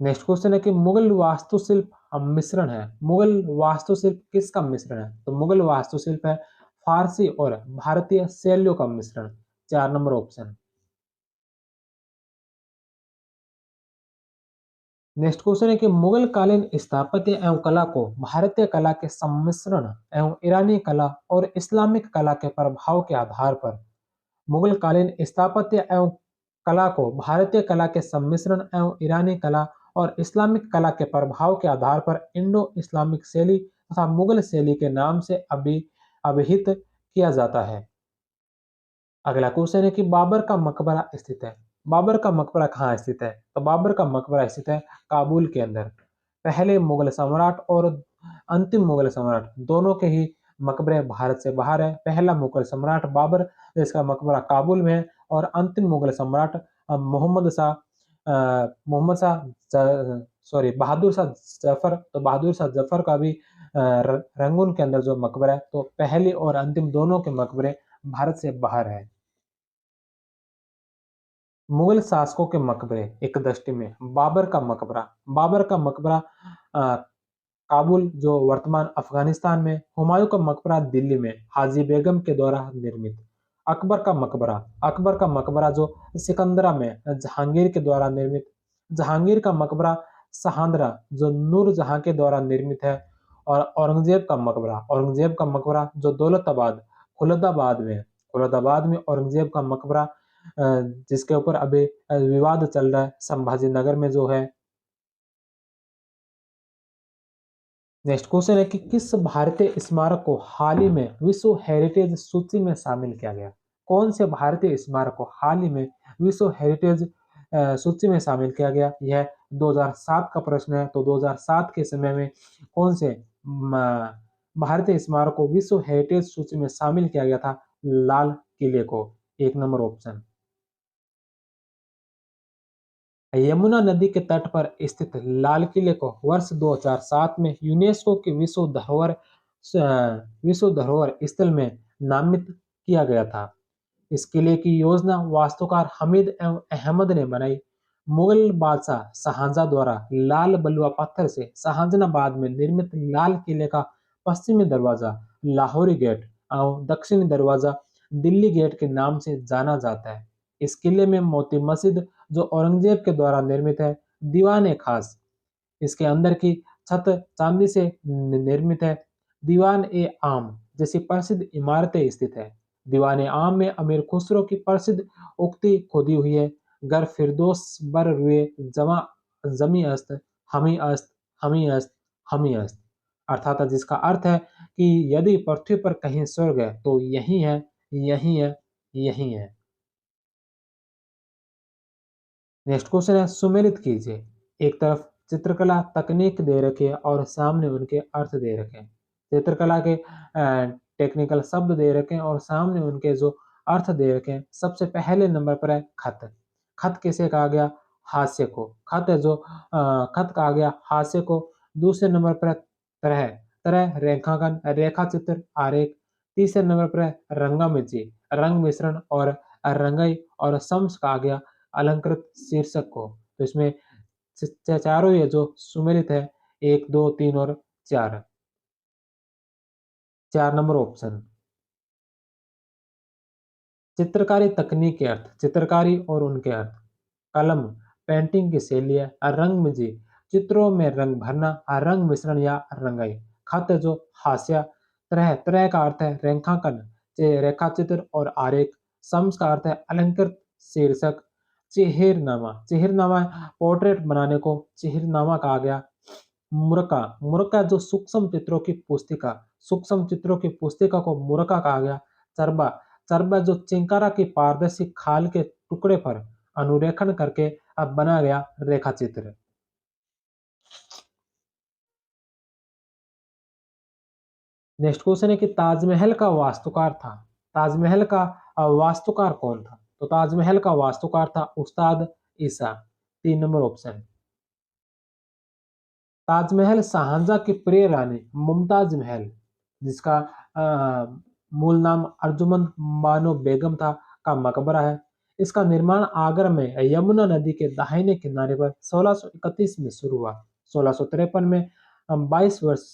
नेक्स्ट क्वेश्चन है कि मुगल वास्तुशिल्प मिश्रण है। मुगल वास्तुशिल्प किसका मिश्रण है? तो मुगल वास्तुशिल्प है फारसी और भारतीय शैलियों का मिश्रण। 4 नंबर ऑप्शन। नेक्स्ट क्वेश्चन है कि मुगल कालीन स्थापत्य एवं कला को भारतीय कला के सम्मिश्रण एवं ईरानी कला और इस्लामिक कला के प्रभाव के आधार पर मुगल कालीन स्थापत्य एवं कला को भारतीय कला के सम्मिश्रण एवं ईरानी कला और इस्लामिक कला के प्रभाव के आधार पर इंडो इस्लामिक शैली तथा मुगल शैली के नाम से अभिहित किया जाता है। अगला क्वेश्चन है कि बाबर का मकबरा स्थित है। बाबर का मकबरा कहाँ स्थित है? तो बाबर का मकबरा स्थित है काबुल के अंदर। पहले मुगल सम्राट और अंतिम मुगल सम्राट दोनों के ही मकबरे भारत से बाहर है। पहला मुगल सम्राट बाबर जिसका मकबरा काबुल में है और अंतिम मुगल सम्राट मोहम्मद शाह मोहम्मद शाह बहादुर शाह जफर, तो बहादुर शाह जफर का भी रंगून के अंदर जो मकबरा है, तो पहले और अंतिम दोनों के मकबरे भारत से बाहर है। मुगल शासकों के मकबरे एक दृष्टि में बाबर का मकबरा अ, काबुल जो वर्तमान अफगानिस्तान में, हुमायूं का मकबरा दिल्ली में हाजी बेगम के द्वारा निर्मित, अकबर का मकबरा जो सिकंदरा में जहांगीर के द्वारा निर्मित, जहांगीर का मकबरा सहांदरा जो नूरजहां के द्वारा निर्मित है, और औरंगजेब का मकबरा जो दौलताबाद खुलदाबाद में औरंगजेब का मकबरा जिसके ऊपर अभी विवाद चल रहा है संभाजी नगर में जो है। नेक्स्ट क्वेश्चन है कि किस भारतीय स्मारक को हाल ही में विश्व हेरिटेज सूची में शामिल किया गया? कौन से भारतीय स्मारक को हाल ही में विश्व हेरिटेज सूची में शामिल किया गया? यह 2007 का प्रश्न है। तो 2007 के समय में कौन से भारतीय स्मारक को विश्व हेरिटेज सूची में शामिल किया गया था? लाल किले को, एक नंबर ऑप्शन। यमुना नदी के तट पर स्थित लाल किले को वर्ष 2007 में यूनेस्को के विश्व धरोहर स्थल में नामित किया गया था। इस किले की योजना वास्तुकार हमीद एवं अहमद ने बनाई। मुगल बादशाह शाहजहां द्वारा लाल बलुआ पत्थर से शाहजहानाबाद में निर्मित लाल किले का पश्चिमी दरवाजा लाहौरी गेट और दक्षिणी दरवाजा दिल्ली गेट के नाम से जाना जाता है। इस किले में मोती मस्जिद जो औरंगजेब के द्वारा निर्मित है, दीवान ए खास, इसके अंदर की छत चांदी से निर्मित है। दीवान ए आम जैसी प्रसिद्ध इमारतें स्थित है। दीवान ए आम में अमीर खुसरो की प्रसिद्ध उक्ति खोदी हुई है, गर फिरदौस बर रुए जमा जमी अस्त, हमी अस्त, हमी अस्त, हमी अस्त, अर्थात जिसका अर्थ है कि यदि पृथ्वी पर कहीं स्वर्ग है तो यही है, यही है, यही है। नेक्स्ट क्वेश्चन है सुमेलित कीजिए। एक तरफ चित्रकला तकनीक दे रखे हैं और सामने उनके अर्थ दे रखे हैं। चित्रकला के टेक्निकल शब्द दे रखे हैं और सामने उनके जो अर्थ दे रखे हैं। सबसे पहले नंबर पर है खत। खत किसे कहा गया? हास्य को। खत कहा गया हास्य को। दूसरे नंबर पर है तरह। तरह रेखांकन, रेखा चित्र, आरेख। तीसरे नंबर पर है रंगामिची, रंग मिश्रण और रंगाई। और शम्स कहा गया अलंकृत शीर्षक को। तो इसमें चारों ये जो सुमेलित है, एक दो तीन और चार, चार नंबर ऑप्शन। चित्रकारी तकनीक के अर्थ, चित्रकारी और उनके अर्थ। कलम पेंटिंग की शैली है। रंग में जी चित्रों में रंग भरना, रंग मिश्रण या रंगाई। खत जो हास्य। तरह, तरह का अर्थ है रेखांकन, रेखा चित्र और आरेख। शम्स का अर्थ है अलंकृत शीर्षक। चिहिरनामा, चिहिरनामा पोर्ट्रेट बनाने को चिहिरनामा कहा गया। मुरका, मुरका जो सूक्ष्म चित्रों की पुस्तिका को मुरका कहा गया। चरबा, चरबा जो चिंकारा की पारदर्शी खाल के टुकड़े पर अनुरेखण करके अब बना गया रेखा चित्र। नेक्स्ट क्वेश्चन है कि ताजमहल का वास्तुकार था, ताजमहल का वास्तुकार कौन था? तो ताजमहल का वास्तुकार था उस्ताद ईसा, तीन नंबर ऑप्शन। ताजमहल शाहजहां की प्रिय रानी मुमताज महल, जिसका मूल नाम अर्जुमंद बानो बेगम था, का मकबरा है। इसका निर्माण आगरा में यमुना नदी के दाहिने किनारे पर 1631 में शुरू हुआ। 1653 में 22 वर्ष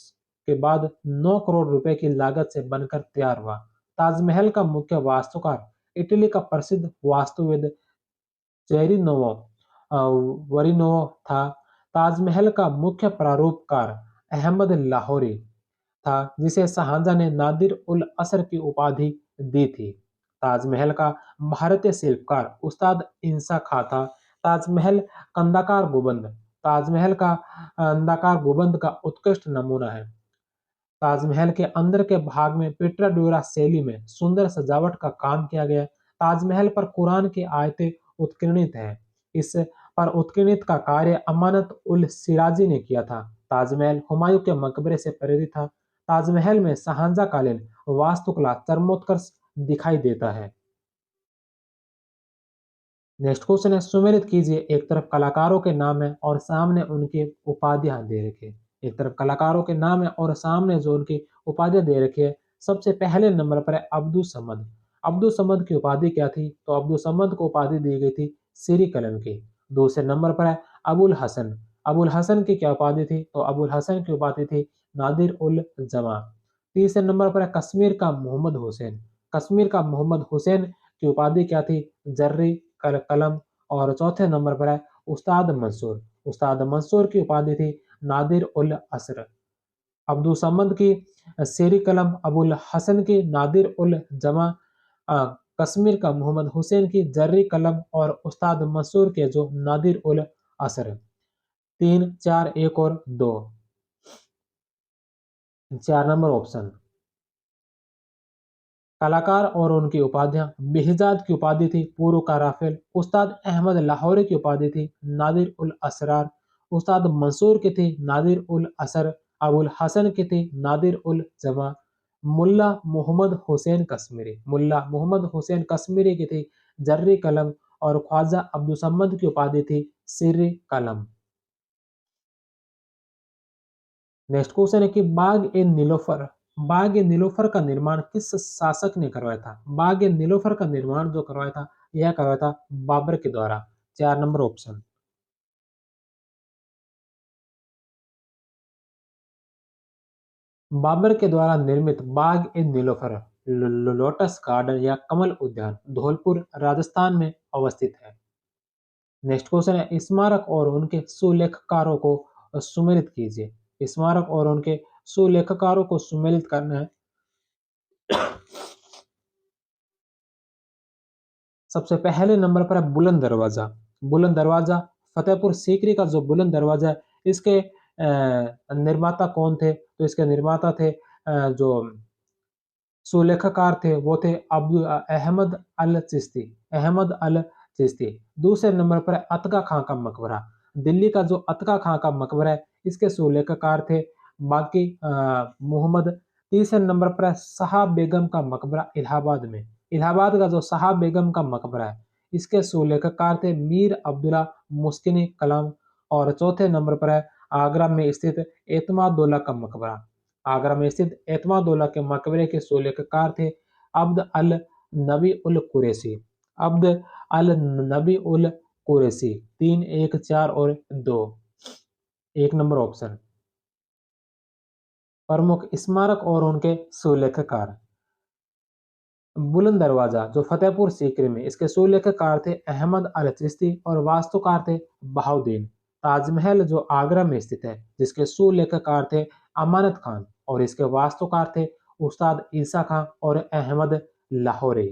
के बाद 9 करोड़ रुपए की लागत से बनकर तैयार हुआ। ताजमहल का मुख्य वास्तुकार इटली का प्रसिद्ध वास्तुविद चेरिनोवो वरिनोवो था। ताजमहल का मुख्य प्रारूपकार अहमद लाहौरी था, जिसे शाहजहां ने नादिर उल असर की उपाधि दी थी। ताजमहल का भारतीय शिल्पकार उस्ताद इंसा खां था। ताजमहल कंदाकार गुबंद, ताजमहल का अंडाकार गुबंद का उत्कृष्ट नमूना है। ताजमहल के अंदर के भाग में पिट्राडूरा शैली में सुंदर सजावट का काम किया गया है। ताजमहल पर कुरान की आयतें उत्कीर्णित हैं। इस पर उत्कीर्णित का कार्य अमानत उल सिराजी ने किया था। ताजमहल हुमायूं के मकबरे से प्रेरित था। ताजमहल में शाहजहां कालीन वास्तुकला चरमोत्कर्ष दिखाई देता है। नेक्स्ट क्वेश्चन है, सुमेलित कीजिए। एक तरफ कलाकारों के नाम है और सामने उनकी उपाधियां दे रखी है। एक तरफ कलाकारों के नाम है और सामने जो उनकी उपाधियां दे रखी है। सबसे पहले नंबर पर है अब्दुल समद। अब्दुल समद की उपाधि क्या थी? तो अब्दुल समद को उपाधि दी गई थी सिरी कलम की। दूसरे नंबर पर है अबुल हसन। अबुल हसन की क्या उपाधि थी? तो अबुल हसन की उपाधि थी नादिर उल जमा। तीसरे नंबर पर है कश्मीर का मोहम्मद हुसैन। कश्मीर का मोहम्मद हुसैन की उपाधि क्या थी? जर्री कलम। और चौथे नंबर पर है उस्ताद मंसूर। उस्ताद मंसूर की उपाधि थी नादिर उल असर। अब्दुल समद की शेरी कलम, अबुल हसन की नादिर उल जमा, कश्मीर का मोहम्मद हुसैन की जर्री कलम और उस्ताद मंसूर के जो नादिर उल असर। तीन, चार, एक और दो। चार नंबर ऑप्शन। कलाकार और उनकी उपाधियां। बेहजाद की उपाधि थी पूर्व का राफेल। उस्ताद अहमद लाहौरी की उपाधि थी नादिर उल असरार। उस्ताद मंसूर की थी नादिर उल असर। अबुल हसन की थी नादिर उल जमा। मुल्ला मोहम्मद हुसैन कश्मीरी। मुल्ला मोहम्मद हुसैन कश्मीरी की थी जर्री कलम। और ख्वाजा अब्दुल समद की उपाधि थी सिर्री कलम। नेक्स्ट क्वेश्चन है कि बाग ए नीलोफर का निर्माण किस शासक ने करवाया था? बाग ए नीलोफर का निर्माण जो करवाया था, यह करवाया था बाबर के द्वारा। चार नंबर ऑप्शन। बाबर के द्वारा निर्मित बाग ए नीलोफर लोटस गार्डन या कमल उद्यान धौलपुर राजस्थान में अवस्थित है। नेक्स्ट क्वेश्चन है, स्मारक और उनके सुलेखकारों को सुमेलित कीजिए। स्मारक और उनके सुलेखकारों को सुमेलित करना है। सबसे पहले नंबर पर है बुलंद दरवाजा। बुलंद दरवाजा फतेहपुर सीकरी का जो बुलंद दरवाजा है, इसके निर्माता कौन थे? तो इसके निर्माता थे जो सुलेखकार थे वो थे अहमद अल चिश्ती। अहमद अल चिश्ती। दूसरे नंबर पर है अतका खां का मकबरा। दिल्ली का जो अतका खां का मकबरा है, इसके सुलेखकार थे बाकी मोहम्मद। तीसरे नंबर पर है शाह बेगम का मकबरा इलाहाबाद में। इलाहाबाद का जो शाह बेगम का मकबरा है, इसके सुलेखकार थे मीर अब्दुल्ला मुस्किनी कलाम। और चौथे नंबर पर है आगरा में स्थित एतमादुल्ला का मकबरा। आगरा में स्थित एतमादुल्ला के मकबरे के सुलेखकार थे अब्द अल नबी उल कुरैशी। अब्द अल नबी उल कुरैशी। तीन, एक, चार और दो। एक नंबर ऑप्शन। प्रमुख स्मारक और उनके सुलेखकार। बुलंद दरवाजा जो फतेहपुर सीकरी में, इसके सुलेखकार थे अहमद अल चिश्ती और वास्तुकार थे बहाउद्दीन। ताजमहल जो आगरा में स्थित है, जिसके सुलेखकार थे अमानत खान और इसके वास्तुकार थे उस्ताद ईसा खां और अहमद लाहौरी।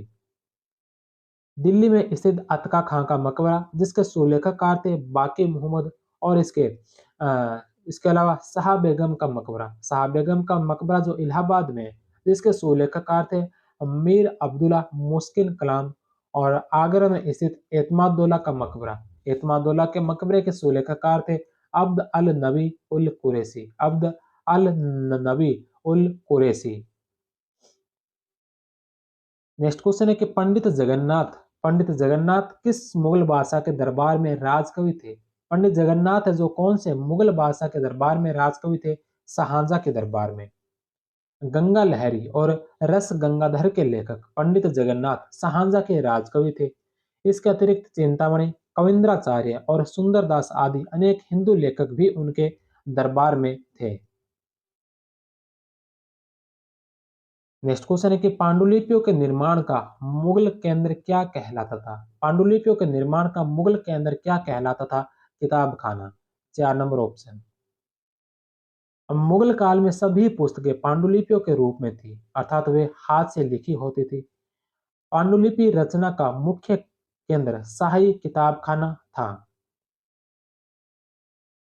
दिल्ली में स्थित अतका खां का मकबरा, जिसके सुलेखकार थे बाकी मोहम्मद। और इसके अलावा शाह बेगम का मकबरा। शाह बेगम का मकबरा जो इलाहाबाद में है, जिसके सुलेखकार थे मीर अब्दुल्ला मुस्किन कलाम। और आगरा में स्थित एतमादुल्ला का मकबरा। एतमादुल्ला के मकबरे के सुलेखकार थे अब्द अल नबी उल कुरैशी। अब्द अल नबी उल कुरैशी। नेक्स्ट क्वेश्चन है कि पंडित जगन्नाथ किस मुगल बादशाह के दरबार में राजकवि थे? पंडित जगन्नाथ है जो कौन से मुगल बादशाह के दरबार में राजकवि थे? शाहजहां के दरबार में। गंगा लहरी और रस गंगाधर के लेखक पंडित जगन्नाथ शाहजहां के राजकवि थे। इसके अतिरिक्त चिंतामणि, कविंद्राचार्य और सुंदरदास आदि अनेक हिंदू लेखक भी उनके दरबार में थे। नेक्स्ट क्वेश्चन है कि पांडुलिपियों के निर्माण का मुगल केंद्र क्या कहलाता था? पांडुलिपियों के निर्माण का मुगल केंद्र क्या कहलाता था? किताब खाना। चार नंबर ऑप्शन। मुगल काल में सभी पुस्तकें पांडुलिपियों के रूप में थी, अर्थात वे हाथ से लिखी होती थी। पांडुलिपि रचना का मुख्य केंद्र शाही किताब खाना था।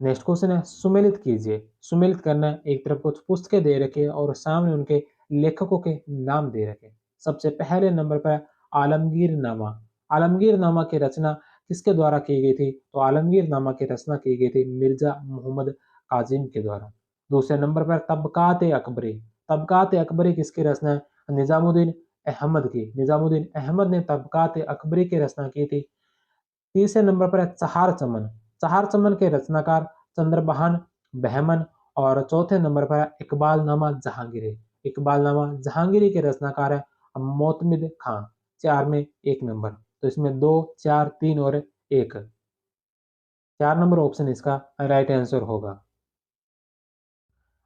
नेक्स्ट क्वेश्चन है, सुमेलित कीजिए। सुमेलित करना है, एक तरफ कुछ पुस्तकें दे रखे और सामने उनके लेखकों के नाम दे रखे। सबसे पहले नंबर पर आलमगीर नामा। आलमगीर नामा की रचना किसके द्वारा की गई थी? तो आलमगीर नामा की रचना की गई थी मिर्जा मोहम्मद काजिम के द्वारा। दूसरे नंबर पर तबकात अकबरी। तबकात अकबरी किसकी रचना है? निजामुद्दीन अहमद की। निजामुद्दीन अहमद ने तबकात अकबरी की रचना की थी। तीसरे नंबर पर है चहार चमन। चहार चमन के रचनाकार चंद्रबहान बहमन। और चौथे नंबर पर है इकबालनामा जहांगीरी। इकबालनामा जहांगीरी के रचनाकार है मोतमिद खां। चार में एक नंबर, तो इसमें दो, चार, तीन और एक, चार नंबर ऑप्शन इसका राइट आंसर होगा।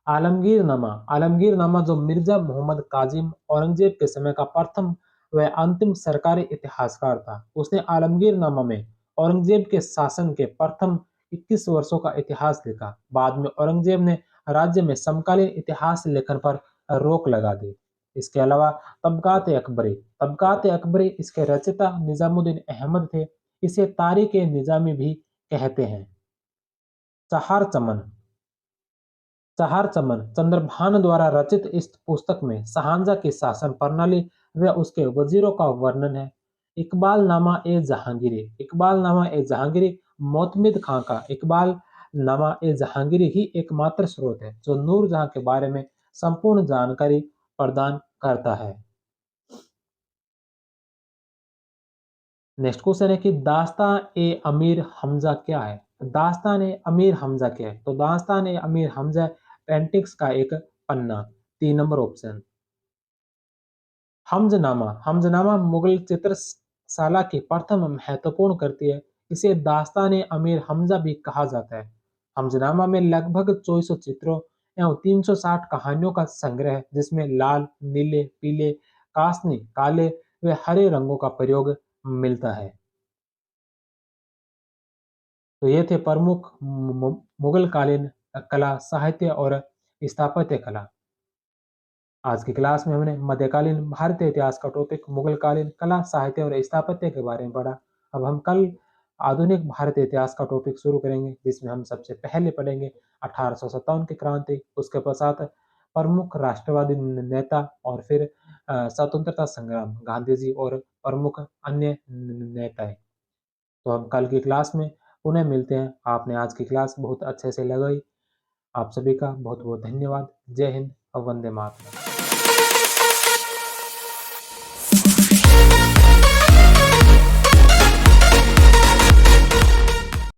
आलमगीरनामा। आलमगीरनामा जो मिर्जा मोहम्मद काजिम औरंगजेब के समय का प्रथम व अंतिम सरकारी इतिहासकार था। उसने आलमगीरनामा में औरंगजेब के शासन के प्रथम 21 वर्षों का इतिहास लिखा। बाद में औरंगजेब ने राज्य में समकालीन इतिहास लेखन पर रोक लगा दी। इसके अलावा तबकात अकबरी। तबकात अकबरी इसके रचयिता निजामुद्दीन अहमद थे। इसे तारीख ए निजामी भी कहते हैं। चहार चमन। चहार चमन चंद्रभान द्वारा रचित इस पुस्तक में शाहजहां की शासन प्रणाली व उसके वजीरों का वर्णन है। इकबालनामा ए जहांगीरी। इकबालनामा ए जहांगीरी मोतमिद खां का इकबाल नामा ए जहांगीरी ही एकमात्र स्रोत है जो नूरजहां के बारे में संपूर्ण जानकारी प्रदान करता है। नेक्स्ट क्वेश्चन है कि दास्तान ए अमीर हमजा क्या है? दास्तान ए अमीर हमजा क्या है? तो दास्तान ए अमीर हमजा पेंटिक्स का एक पन्ना। तीन नंबर ऑप्शन। हमजनामा। हमजनामा मुगल चित्रशाला की प्रथम महत्वपूर्ण कृति है। इसे दास्तान ए अमीर हमजा भी कहा जाता है। हमजनामा में लगभग 2400 चित्रों एवं 360 कहानियों का संग्रह है, जिसमें लाल, नीले, पीले, कासनी, काले व हरे रंगों का प्रयोग मिलता है। तो ये थे प्रमुख मुगल कालीन कला, साहित्य और स्थापत्य कला। आज की क्लास में हमने मध्यकालीन भारतीय इतिहास का टॉपिक मुगल कालीन कला, साहित्य और स्थापत्य के बारे में पढ़ा। अब हम कल आधुनिक भारतीय इतिहास का टॉपिक शुरू करेंगे, जिसमें हम सबसे पहले पढ़ेंगे 1857 की क्रांति, उसके पश्चात प्रमुख राष्ट्रवादी नेता और फिर स्वतंत्रता संग्राम, गांधी जी और प्रमुख अन्य नेताएं। तो हम कल की क्लास में पुनः मिलते हैं। आपने आज की क्लास बहुत अच्छे से लगाई। आप सभी का बहुत बहुत धन्यवाद। जय हिंद और वंदे मातरम।